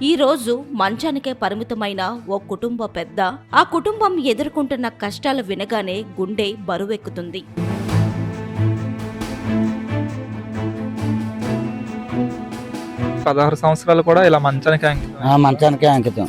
ఈ రోజు మంచానికే పరిమితమైన ఓ కుటుంబ పెద్ద ఆ కుటుంబం ఎదుర్కొంటున్న కష్టాలు వినగానే గుండె బరువెక్కుతుంది. 16 సంవత్సరాలు కూడా ఇలా మంచానికే అంకితం.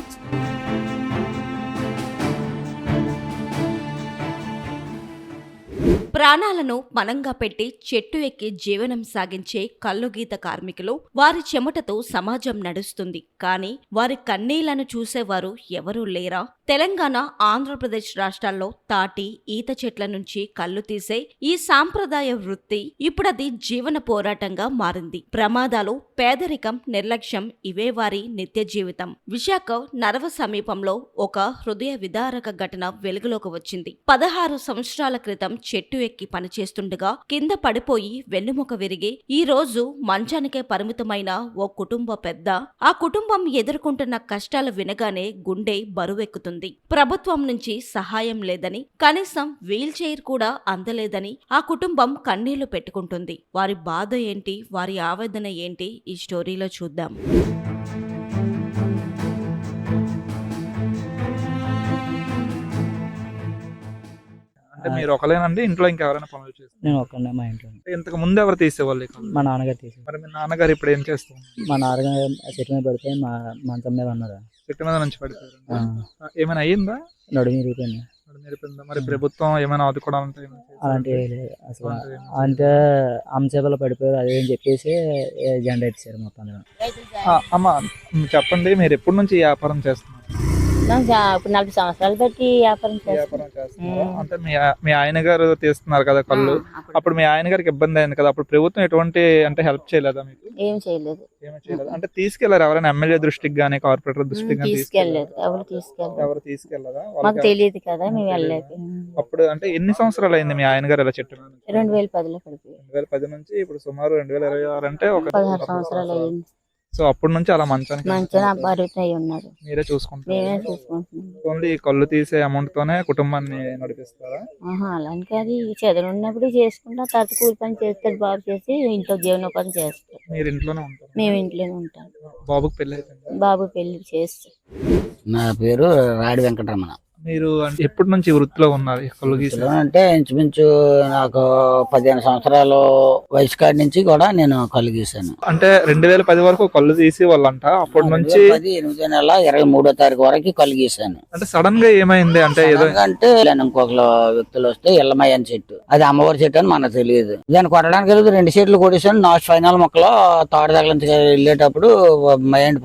ప్రాణాలను పణంగా పెట్టి చెట్టు ఎక్కి జీవనం సాగించే కల్లుగీత కార్మికులు, వారి చెమటతో సమాజం నడుస్తుంది. కానీ వారి కన్నీళ్లను చూసేవారు ఎవరూ లేరా? తెలంగాణ, ఆంధ్రప్రదేశ్ రాష్ట్రాల్లో తాటి, ఈత చెట్ల నుంచి కళ్ళు తీసే ఈ సాంప్రదాయ వృత్తి ఇప్పుడది జీవన పోరాటంగా మారింది. ప్రమాదాలు, పేదరికం, నిర్లక్ష్యం ఇవే వారి నిత్య జీవితం. విశాఖ నరవ సమీపంలో ఒక హృదయ విదారక ఘటన వెలుగులోకి వచ్చింది. 16 సంవత్సరాల క్రితం చెట్టు ఎక్కి పనిచేస్తుండగా కింద పడిపోయి వెన్నుముక విరిగి ఈ రోజు మంచానికే పరిమితమైన ఓ కుటుంబ పెద్ద ఆ కుటుంబం ఎదుర్కొంటున్న కష్టాలు వినగానే గుండె బరువెక్కుతుంది. ప్రభుత్వం నుంచి సహాయం లేదని, కనీసం వీల్ చైర్ కూడా అందలేదని ఆ కుటుంబం కన్నీళ్లు పెట్టుకుంటుంది. వారి బాధ ఏంటి, వారి ఆవేదన ఏంటి, ఈ స్టోరీలో చూద్దాం. అంటే మీరు ఒకలేనండి, ఇంట్లో ఇంకెవరైనా పనులు చేస్తారు? నేను ఒక్కనే మా ఇంట్లో. ఇంతకు ముందు ఎవరు తీసేవాళ్ళు ఈ కళ్ళు? మా నాన్నగారు తీసి. మరి మీ నాన్నగారు ఇప్పుడు ఏం చేస్తారు? మా నాన్నగారు చెట్టు మీద పడిపోయి మా మంచం మీద ఉన్నారు. చెట్టు మీద నుంచి పడిపోయారు. ఏమైనా అయ్యిందా? నడుము ఇరిగిపోయింది. మరి ప్రభుత్వం ఏమైనా ఆదుకోవడానికి అలాంటివి లేదు అసలు. అంటే అంశేపలో పడిపోయారు అదేం చెప్పేసి జెండా ఎత్తారు మొత్తం. అమ్మ చెప్పండి, మీరు ఎప్పటి నుంచి వ్యాపారం చేస్తున్నారు? ఇప్పుడు 40 సంవత్సరాలు బట్టి వ్యాపారం చేస్తున్నారు. అంటే మీ ఆయన గారు తీస్తున్నారు కదా కళ్ళు, అప్పుడు మీ ఆయన గారికి ఇబ్బంది అయింది కదా, అప్పుడు ప్రభుత్వం ఎటువంటి అంటే హెల్ప్ చేయలేదా మీకు? ఏమి చేయలేదు. అంటే తీసుకెళ్లారు ఎవరైనా ఎమ్మెల్యే దృష్టికి గానీ, కార్పొరేటర్ దృష్టికి గానీ? తీసుకెళ్ళలేదు. ఎవరు తీసుకెళ్ళదా? మాకు తెలియదు కదా, మేము వెళ్ళలేదు. అప్పుడు అంటే ఎన్ని సంవత్సరాలు అయింది మీ ఆయన గారు ఇలా చెట్టు? 2010లో పడిపోయారు. 2010 నుంచి ఇప్పుడు సుమారు 2026 అంటే ఒక 16 సంవత్సరాలు అయింది. సో అప్పటి నుంచి అలా మంచానికి బరువుతాయి ఉన్నారు. మీరే చూసుకుంటారు? ఓన్లీ కళ్ళు తీసే అమౌంట్ తోనే కుటుంబాన్ని నడిపిస్తారా? అలాని కాదు, చదువు ఉన్నప్పుడు చేసుకుంటా, తర్వాత కూలి పని చేస్తాడు బాబు, చేసి ఇంట్లో జీవనోపాధి చేస్తాడు. మీరు ఇంట్లోనే ఉంటారు? మేము ఇంట్లోనే ఉంటాం. బాబుకి పెళ్లి అయిపోయింది? బాబు పెళ్లి చేస్తాం. నా పేరు రాడి వెంకటరమణ. మీరు అంటే ఎప్పటి నుంచి వృత్తిలో ఉన్నారు కళ్ళు గీసే? అంటే ఇంచుమించు నాకు 15 సంవత్సరాల వయసు కాడి నుంచి కూడా నేను కళ్ళు గీసాను. అంటే 2010 వరకు కళ్ళు తీసి వాళ్ళంట, అప్పటి నుంచి 8వ నెల 23వ తారీఖు వరకు కళ్ళు గీసాను. అంటే సడన్ గా ఏమైంది అంటే అంటే ఇంకొక వ్యక్తులు వస్తే ఎల్లమయ్య చెట్టు, అది అమ్మవారి చెట్టు అని మనకు తెలియదు. దాన్ని కొట్టడానికి వెళ్ళి 2 చెట్లు కొట్టేసాను. లాస్ట్ ఫైనల్ మొక్కలో తాడు తగిలించి వెళ్ళేటప్పుడు మైండ్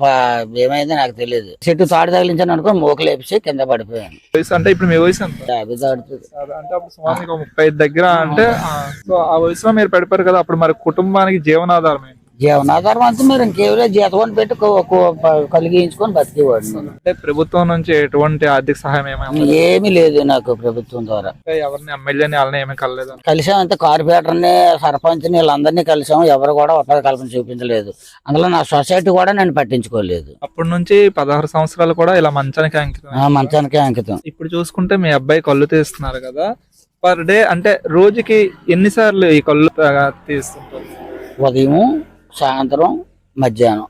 ఏమైంది నాకు తెలియదు. చెట్టు తాడు తగిలించాను అనుకో, మోకలు వేసి కింద పడిపోయాను. అంటే ఇప్పుడు మీ వయసు ఎంత? 50 దాటుతుంది. అంటే అప్పుడు సుమారు 35 దగ్గర. అంటే సో ఆ వయసులో మీరు పడిపోయారు కదా, అప్పుడు మరి కుటుంబానికి జీవనాధారం అంతా మీరు ఇంకేవో జీతం పెట్టి కలిగించుకొని బతికేవాడు. అంటే ప్రభుత్వం నుంచి ఎటువంటి ఆర్థిక సహాయం ఏమీ లేదు నాకు ప్రభుత్వం ద్వారా. ఎవరిని ఎమ్మెల్యేని వాళ్ళని ఏమీ కలలేదు? కలిసాం, అంతే కార్పొరేటర్ ని, సర్పంచ్ ని, వీళ్ళందరినీ కలిసాం. ఎవరు కూడా ఉపాధి కల్పన చూపించలేదు. అందులో నా సొసైటీ కూడా నేను పట్టించుకోలేదు. అప్పటి నుంచి 16 సంవత్సరాలు కూడా ఇలా మంచానికే అంకితం. ఇప్పుడు చూసుకుంటే మీ అబ్బాయి కళ్ళు తీస్తున్నారు కదా, పర్ డే అంటే రోజుకి ఎన్నిసార్లు ఈ కళ్ళు తీస్తుంటారు? ఉదయం, సాయంత్రం, మధ్యాహ్నం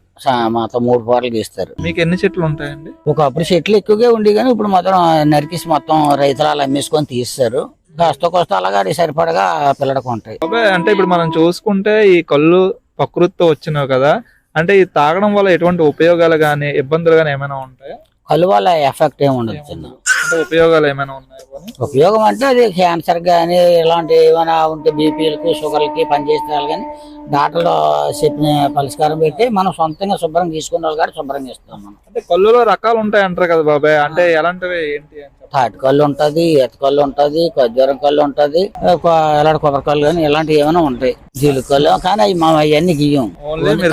మాత్రం 3 పూటలు గీస్తారు. మీకు ఎన్ని చెట్లు ఉంటాయండి? ఒకప్పుడు చెట్లు ఎక్కువగా ఉండి కానీ ఇప్పుడు మాత్రం నరికేసి మొత్తం రైతులు అమ్మేసుకొని తీస్తారు. కాస్త అలాగా సరిపడగా పిల్లడకు ఉంటాయి. అంటే ఇప్పుడు మనం చూసుకుంటే ఈ కళ్ళు ప్రకృతితో వచ్చినావు కదా, అంటే ఇది తాగడం వల్ల ఎటువంటి ఉపయోగాలు గానీ ఇబ్బందులు గానీ ఏమైనా ఉంటాయా? కళ్ళు వల్ల ఎఫెక్ట్ ఏమి ఉండదు. అంటే ఉపయోగాలు ఏమైనా ఉన్నాయి? ఉపయోగం అంటే అది క్యాన్సర్ కానీ ఇలాంటి ఏమైనా ఉంటే బీపీలకి, షుగర్లకి పనిచేస్తారు. కానీ డాక్టర్లు చెప్పిన పరిష్కారం పెట్టి మనం సొంతంగా శుభ్రం తీసుకునే వాళ్ళు కానీ శుభ్రంగా ఇస్తాం. మనం అంటే కళ్ళులో రకాలు ఉంటాయి అంటారు కదా బాబాయ్, అంటే ఎలాంటివి ఏంటి? తాటి కళ్ళు ఉంటది, ఈత కళ్ళు ఉంటది, ఖర్జూరం కళ్ళు ఉంటది, ఇలాంటి కొబ్బరి కళ్ళు కానీ ఇలాంటివి ఏమైనా ఉంటాయి. జీలు కళ్ళు కానీ అవి మనం అవన్నీ గీయం.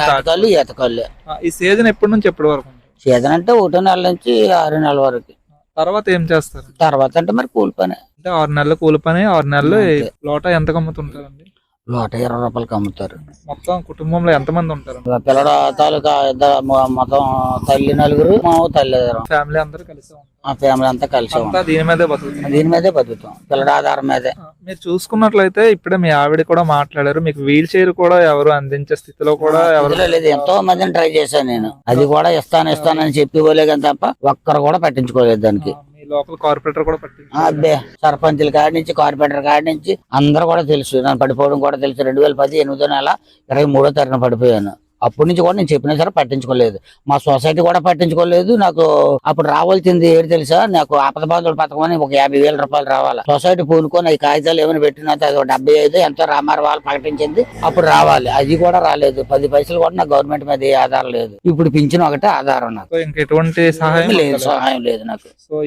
తాటి కళ్ళు, ఈత కళ్ళు. ఈ సీజన్ ఎప్పటి నుంచి ఎప్పటి వరకు? సీజన్ అంటే 1 నెల నుంచి 6 నెలల వరకు. తర్వాత ఏం చేస్తారు? తర్వాత అంటే మరి కూలి పని. అంటే 6 నెలలు కూలి పని, 6 నెలలు లోట ఎంత కమ్ముతుంటారండి? లోట 20 రూపాయలకి అమ్ముతారు. మొత్తం కుటుంబంలో ఎంతమంది ఉంటారు? పిల్లడ తాలూకా ఇద్దరు మొత్తం తల్లి 4, మా తల్లి 2. ఫ్యామిలీ అందరూ కలిసి ఉంటారు. ఆ ఫ్యామిలీ అంతా కలిసి అంతా దీని మీదే బతుకుతుంది. దీని మీదే బతుకుతాం, పిల్లడ ఆధారం మీదే. మీరు చూసుకున్నట్లయితే ఇప్పుడే మీ ఆవిడ కూడా మాట్లాడారు, మీకు వీల్ చైర్ కూడా ఎవరు అందించే స్థితిలో కూడా ఎవరు ఇందులో లేదు. ఎంతో మందిని ట్రై చేశాను నేను, అది కూడా ఇస్తానని చెప్పిపోలే కానీ తప్ప ఒక్కరు కూడా పట్టించుకోలేదు దానికి. మీ లోకల్ కార్పొరేటర్ కూడా పట్టించారు. అబ్బే, సర్పంచుల కాడి నుంచి కార్పొరేటర్ కాడి నుంచి అందరూ కూడా తెలుసు. నన్ను పడిపోవడం కూడా తెలుసు. 2010 8వ నెల 23వ తారీఖున పడిపోయాను. అప్పటి నుంచి కూడా నేను చెప్పినా సరే పట్టించుకోలేదు. మా సొసైటీ కూడా పట్టించుకోలేదు. నాకు అప్పుడు రావాల్సింది ఏంటి తెలుసా, నాకు ఆపద బాధుల పథకం అని ఒక 50,000 రూపాయలు రావాలి. సొసైటీ పూనుకొని ఈ కాగితాలు ఏమైనా పెట్టినంత 75 ఎంతో రామారావు వాళ్ళు ప్రకటించింది, అప్పుడు రావాలి. అది కూడా రాలేదు. 10 పైసలు కూడా నాకు గవర్నమెంట్ మీద ఏ ఆధారం లేదు. ఇప్పుడు పింఛన్ ఒకటే ఆధారం నాకు. సో ఇంకెటువంటి సహాయం లేదు, ఉండదు. సహాయం లేదు నాకు. సో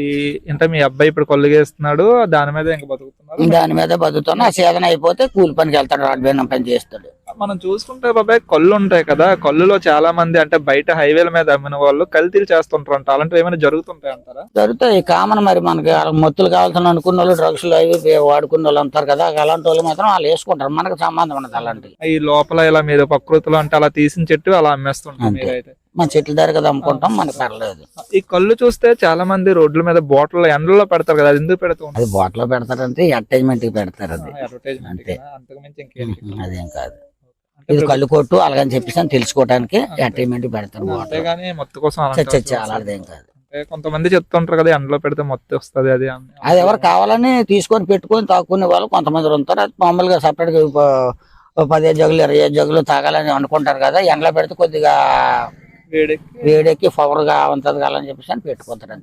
అంటే మీ అబ్బాయి ఇప్పుడు కొల్లుగేస్తున్నాడు, దాని మీద ఇంకా బతుకుతున్నారు. దాని మీద బతుకుతున్నా. ఆ సేదన అయిపోతే కూలి పనికి వెళ్తాడు, రాడ్ బియ్యం పని చేస్తాడు. మనం చూసుకుంటే బాబాయ్ కళ్ళు ఉంటాయి కదా, కళ్ళులో చాలా మంది అంటే బయట హైవేల మీద అమ్మిన వాళ్ళు కల్తీలు చేస్తుంటారు అంట. అలాంటివి ఏమైనా జరుగుతుంటాయి అంటారా? జరుగుతాయి కామన్. మరి మనకి మొత్తులు కావాల్సిన అనుకున్న వాళ్ళు, డ్రగ్స్ అవి వాడుకున్న వాళ్ళు అంటారు కదా, అలాంటి వాళ్ళు మాత్రం వాళ్ళు వేసుకుంటారు. మనకు సంబంధం ఉండదు అలాంటివి. ఈ లోపల ఇలా మీరు ప్రకృతిలో అంటే అలా తీసిన చెట్టు అలా అమ్మేస్తుంటారు అంతే. మీరైతే. మన చెట్ల దగ్గర కదా అమ్ముకుంటాం, మనకు పర్లేదు. ఈ కళ్ళు చూస్తే చాలా మంది రోడ్ల మీద బాటిల్ ఎండలో పెడతారు కదా, అది ఎందుకు పెడుతూ ఉంటారు? అది బాటిల్ పెడతారంటే అడ్వర్టైజ్మెంట్ కి పెడతారు. అది అడ్వర్టైజ్మెంట్ అంతే. అంతకు మించి ఇంకేం అదేం కాదు. ఇది కళ్ళు కొట్టు అలాగని చెప్పేసి అని తెలుసుకోవడానికి అడ్వర్టైజ్మెంట్ పెడతారు. బాటిల్ అంతేగాని మొత్తం కోసం అలాంటి అలాంటిదేం కాదు. అంటే కొంతమంది చెప్తుంటారు కదా ఎండలో పెడితే మొత్తం వస్తుంది అది అని. అది ఎవరు కావాలని తీసుకొని పెట్టుకొని తాక్కునే వాళ్ళు కొంతమంది ఉంటారు. అది మామూలుగా సపరేట్ గా 15 జగ్గులు 25 జగ్గులు తాగాలని అనుకుంటారు కదా, ఎండలో పెడితే కొద్దిగా వేడెక్కి వేడెక్కి పవర్ గా ఉంటది కాలని చెప్పేసి అని పెట్టుకుంటారు.